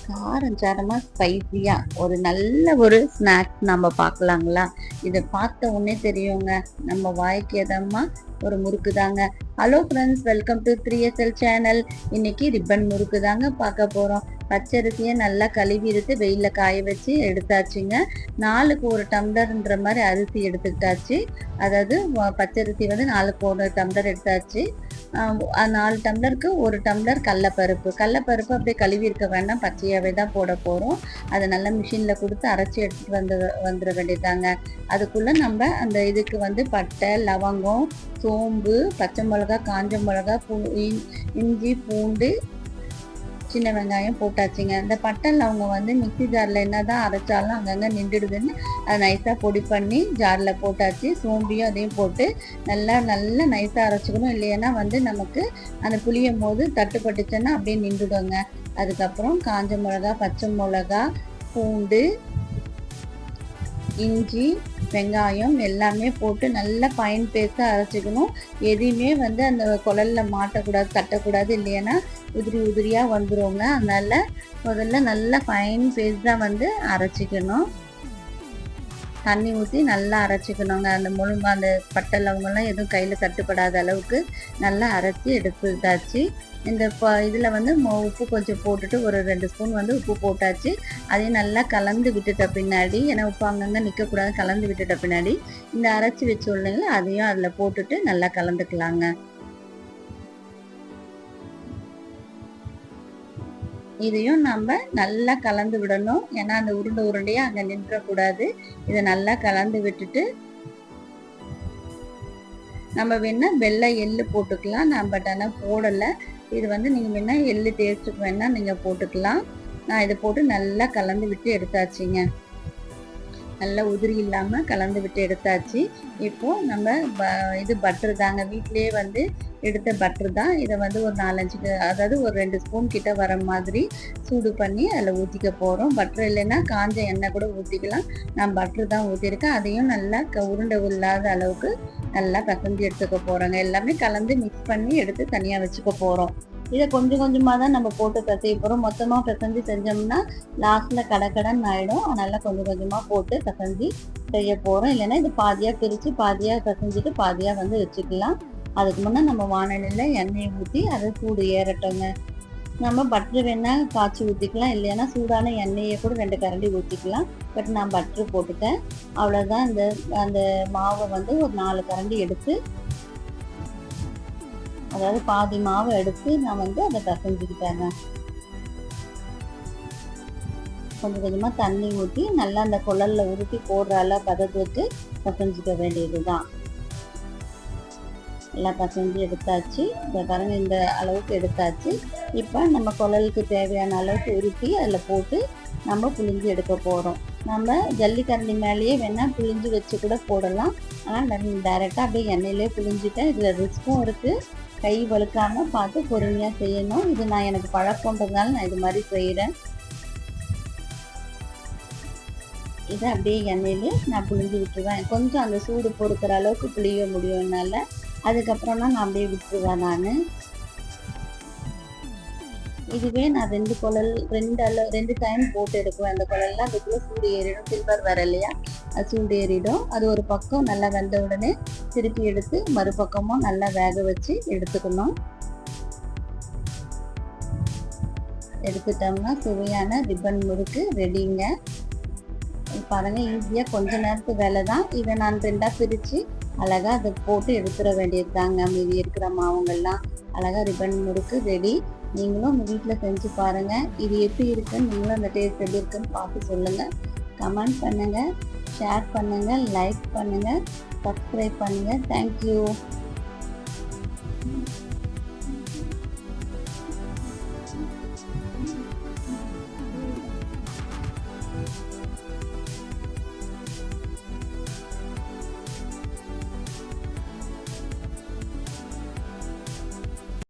காரம் சாரமாக ஸ்பைஸியாக ஒரு நல்ல ஒரு ஸ்நாக்ஸ் நம்ம பார்க்கலாங்களா? இதை பார்த்த உடனே தெரியுங்க, நம்ம வாய்க்கு எதமா ஒரு முறுக்கு தாங்க. Hello friends, welcome to 3SL channel. இன்னைக்கு ரிப்பன் முறுக்கு தாங்க பார்க்க போகிறோம். பச்சரிசியை நல்லா கழுவி எடுத்து வெயிலில் காய வச்சு எடுத்தாச்சுங்க. 4க்கு 1 டம்ளர்ன்ற மாதிரி அரிசி எடுத்துக்கிட்டாச்சு. அதாவது பச்சரிசி வந்து 4க்கு 1 டம்ளர் எடுத்தாச்சு. 4 டம்ளருக்கு 1 டம்ளர் கடலப்பருப்பு அப்படியே கழுவி இருக்க வேண்டாம், பச்சையாகவே தான் போட போகிறோம். அதை நல்லா மிஷினில் கொடுத்து அரைச்சி எடுத்துகிட்டு வந்துட வேண்டியதாங்க. அதுக்குள்ளே நம்ம அந்த இதுக்கு வந்து பட்டை, லவங்கம், சோம்பு, பச்சை மிளகா, காஞ்ச மிளகா, இஞ்சி, பூண்டு, சின்ன வெங்காயம் போட்டாச்சுங்க. இந்த பட்டை லவங்கம் வந்து மிக்சி ஜாரில் என்னதான் அரைச்சாலும் அங்கங்கே நின்றுடுதுன்னு அதை நைஸாக பொடி பண்ணி ஜாரில் போட்டாச்சு. சோம்பியும் அதையும் போட்டு நல்லா நைஸாக அரைச்சிக்கணும். இல்லைன்னா வந்து நமக்கு அந்த புளியும் போது தட்டுப்பட்டுச்சுன்னா அப்படியே நின்றுடுங்க. அதுக்கப்புறம் காஞ்ச மிளகா, பச்சை மிளகா, பூண்டு, இஞ்சி, வெங்காயம் எல்லாமே போட்டு நல்லா ஃபைன் பேஸ்ட்டாக அரைச்சிக்கணும். எதையுமே வந்து அந்த குழலில் மாட்டக்கூடாது, தட்டக்கூடாது, இல்லைன்னா உதிரியாக வந்துடுவோங்க. அதனால முதல்ல நல்லா ஃபைன் பேஸ்ட்டாக வந்து அரைச்சிக்கணும். தண்ணி ஊற்றி நல்லா அரைச்சிக்கணுங்க. அந்த அந்த பட்டை லவங்கெல்லாம் எதுவும் கையில் தட்டுப்படாத அளவுக்கு நல்லா அரைச்சி எடுத்துட்டாச்சு. இந்த இதில் வந்து உப்பு கொஞ்சம் போட்டுட்டு ஒரு 2 ஸ்பூன் வந்து உப்பு போட்டாச்சு. அதையும் நல்லா கலந்து விட்டுட்ட பின்னாடி, ஏன்னா உப்பு அங்கங்கே நிற்கக்கூடாது, கலந்து விட்டுட்ட பின்னாடி இந்த அரைச்சி வச்சு இல்லைங்களா அதையும் அதில் போட்டுட்டு நல்லா கலந்துக்கலாங்க. இதையும் நம்ம நல்லா கலந்து விடணும். ஏன்னா அந்த உருண்டையா அங்கே நின்றக்கூடாது. இதை நல்லா கலந்து விட்டுட்டு நம்ம வேணா வெள்ளை எள்ளு போட்டுக்கலாம். நான் பட் ஆனால் போடலை. இது வந்து நீங்கள் வேணா எள்ளு டேஸ்ட்டுக்கு வேணா நீங்கள் போட்டுக்கலாம். நான் இதை போட்டு நல்லா கலந்து விட்டு எடுத்தாச்சுங்க. நல்லா உதிரி இல்லாமல் கலந்து விட்டு எடுத்தாச்சு. இப்போது நம்ம இது பட்டர் தாங்க, வீட்டிலேயே வந்து எடுத்த பட்டர் தான். இதை வந்து ஒரு 4-5 அதாவது ஒரு 2 ஸ்பூன் கிட்ட வர மாதிரி சூடு பண்ணி அதில் ஊற்றிக்க போகிறோம். பட்டர் இல்லைன்னா காஞ்ச எண்ணெய் கூட ஊற்றிக்கலாம். நான் பட்டர் தான் ஊற்றிருக்கேன். அதையும் நல்லா உருண்டை இல்லாத அளவுக்கு நல்லா பிசைஞ்சு எடுத்துக்க போகிறோங்க. எல்லாமே கலந்து மிக்ஸ் பண்ணி எடுத்து தனியாக வச்சுக்க போகிறோம். இதை கொஞ்சம் கொஞ்சமாக தான் நம்ம போட்டு பிசைய போகிறோம். மொத்தமாக பிசைஞ்சு செஞ்சோம்னா லாஸ்ட்டில் கடன்னு ஆகிடும். அதனால் கொஞ்சம் கொஞ்சமாக போட்டு பிசைஞ்சு செய்ய போகிறோம். இல்லைன்னா இது பாதியாக பிரித்து பாதியாக பிசைஞ்சிட்டு பாதியாக வந்து வச்சுக்கலாம். அதுக்கு முன்னே நம்ம வானலியில் எண்ணெயை ஊற்றி அதை சூடு ஏறட்டோங்க. நம்ம பட்ரு வேணால் காய்ச்சி ஊற்றிக்கலாம், இல்லைன்னா சூடான எண்ணெயை கூட 2 கரண்டி ஊற்றிக்கலாம். பட் நான் பட்ரு போட்டுட்டேன். அவ்வளோதான். அந்த மாவை வந்து ஒரு 4 கரண்டி எடுத்து, அதாவது பாதி மாவை எடுத்து நான் வந்து அதை பிசைஞ்சுக்கிட்டேங்க. கொஞ்சம் கொஞ்சமாக தண்ணி ஊற்றி நல்லா அந்த குழலில் உருட்டி போடுற பதத்துக்கு பிசைஞ்சிக்க வேண்டியது தான். எல்லாம் பசஞ்சு எடுத்தாச்சு. இந்த பாருங்க, இந்த அளவுக்கு எடுத்தாச்சு. இப்போ நம்ம குழலுக்கு தேவையான அளவுக்கு உருட்டி அதில் போட்டு நம்ம புளிஞ்சு எடுக்க போகிறோம். நம்ம ஜல்லிக்கரண்டி மேலேயே வேணால் புளிஞ்சு வச்சு கூட போடலாம். ஆனால் டைரெக்டாக அப்படியே எண்ணெயிலே புளிஞ்சிட்டேன். இதில் ரிஸ்க்கும் இருக்குது. கை வழுக்காமல் பார்த்து பொறுமையாக செய்யணும். இது நான் எனக்கு பழக்கன்றதுனால நான் இது மாதிரி செய்கிறேன். இதை அப்படியே எண்ணெயிலே நான் புளிஞ்சு விட்டுருவேன். கொஞ்சம் அந்த சூடு பொறுக்கிற அளவுக்கு புளிய முடியும்னால அதுக்கப்புறம்னா நான் அப்படியே விட்டுருவேன். நான் இதுவே நான் 2 டைம் போட்டு எடுக்குவேன். அந்த குழல்லாம் அதுக்குள்ளே சூடு ஏறிடும். சில்வர் வர இல்லையா, அது சூடு ஏறிடும். அது ஒரு பக்கம் நல்லா வெந்த உடனே திருப்பி எடுத்து மறுபக்கமும் நல்லா வேக வச்சு எடுத்துக்கணும். எடுத்துட்டோம்னா சுவையான ரிப்பன் முறுக்கு ரெடிங்க. பாருங்கள், ஈஸியாக கொஞ்ச நேரத்து வேலை தான். இதை நான் 2ஆக பிரித்து அழகாக அதை போட்டு எடுத்துட வேண்டியது தாங்க. மீதி இருக்கிற மாவுங்கள்லாம் அழகாக ரிப்பன் முறுக்கு ரெடி. நீங்களும் உங்கள் வீட்டில் செஞ்சு பாருங்கள். இது எப்படி இருக்குன்னு நீங்களும் அந்த டேஸ்ட் எப்படி இருக்குன்னு பார்த்து சொல்லுங்கள். கமெண்ட் பண்ணுங்கள், ஷேர் பண்ணுங்கள், லைக் பண்ணுங்கள், சப்ஸ்கிரைப் பண்ணுங்கள். தேங்க்யூ.